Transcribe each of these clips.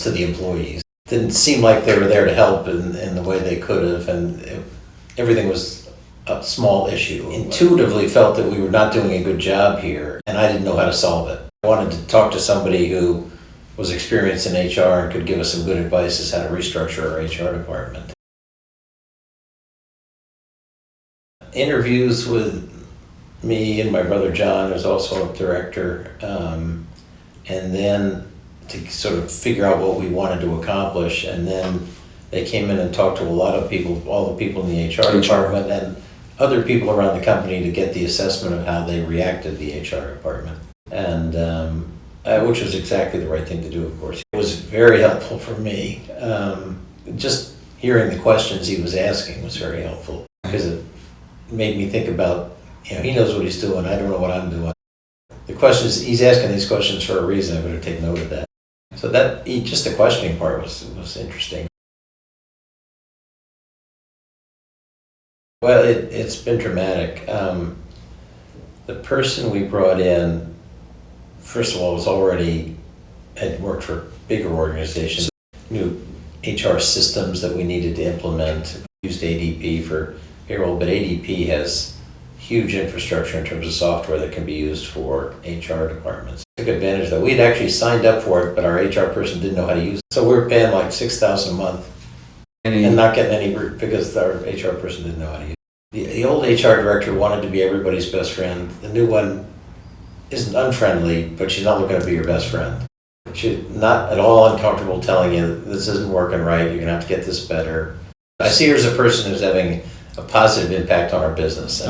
to the employees. Didn't seem like they were there to help in the way they could have, and everything was a small issue. Intuitively felt that we were not doing a good job here, and I didn't know how to solve it. I wanted to talk to somebody who was experienced in HR and could give us some good advice as how to restructure our HR department. Interviews with me and my brother John, who's also a director, and then to sort of figure out what we wanted to accomplish. And then they came in and talked to a lot of people, all the people in the HR department and other people around the company to get the assessment of how they reacted to the HR department. And which was exactly the right thing to do, of course. It was very helpful for me. Just hearing the questions he was asking was very helpful, because it made me think about, he knows what he's doing, I don't know what I'm doing. The questions, he's asking these questions for a reason, I better take note of that. So that, just the questioning part was interesting. Well, it's been dramatic. The person we brought in, first of all, had worked for bigger organizations, knew HR systems that we needed to implement, used ADP for payroll, but ADP has huge infrastructure in terms of software that can be used for HR departments. Took advantage of that. We had actually signed up for it, but our HR person didn't know how to use it. So we were paying like $6,000 a month and not getting any, because our HR person didn't know how to use it. The old HR director wanted to be everybody's best friend. The new one isn't unfriendly, but she's not looking to be your best friend. She's not at all uncomfortable telling you this isn't working right, you're gonna have to get this better. I see her as a person who's having a positive impact on our business.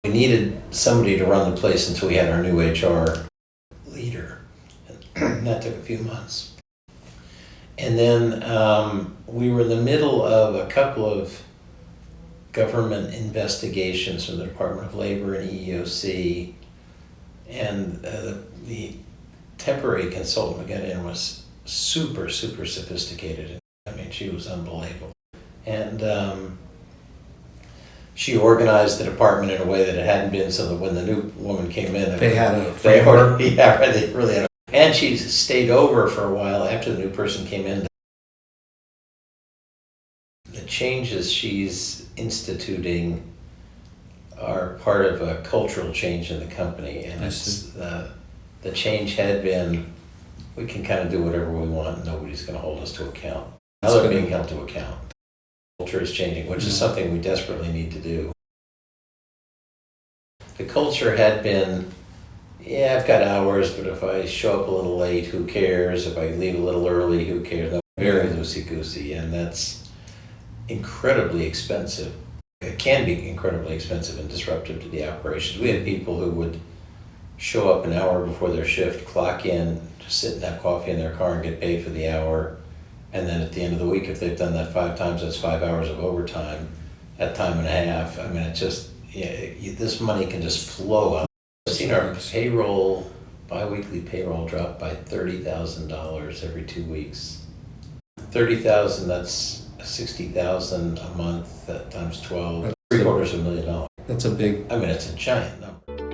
We needed somebody to run the place until we had our new HR leader, and that took a few months. And then we were in the middle of a couple of government investigations from the Department of Labor and EEOC, and the temporary consultant we got in was super sophisticated. I mean, she was unbelievable. And she organized the department in a way that it hadn't been, so that when the new woman came in, they had a framework. They really had. And she stayed over for a while after the new person came in. The changes she's instituting are part of a cultural change in the company, and it's the change had been, we can kind of do whatever we want and nobody's going to hold us to account. Now they're being held to account. Culture is changing, which is something we desperately need to do. The culture had been, I've got hours, but if I show up a little late, who cares? If I leave a little early, who cares? Very loosey-goosey, and that's incredibly expensive. It can be incredibly expensive and disruptive to the operations. We had people who would show up an hour before their shift, clock in, just sit and have coffee in their car and get paid for the hour. And then at the end of the week, if they've done that 5 times, that's 5 hours of overtime at time and a half. I mean, it just, this money can just flow out. I've seen our payroll, bi-weekly payroll drop by $30,000 every 2 weeks. $30,000, that's $60,000 a month, that times 12, $750,000. That's a big. I mean, it's a giant number.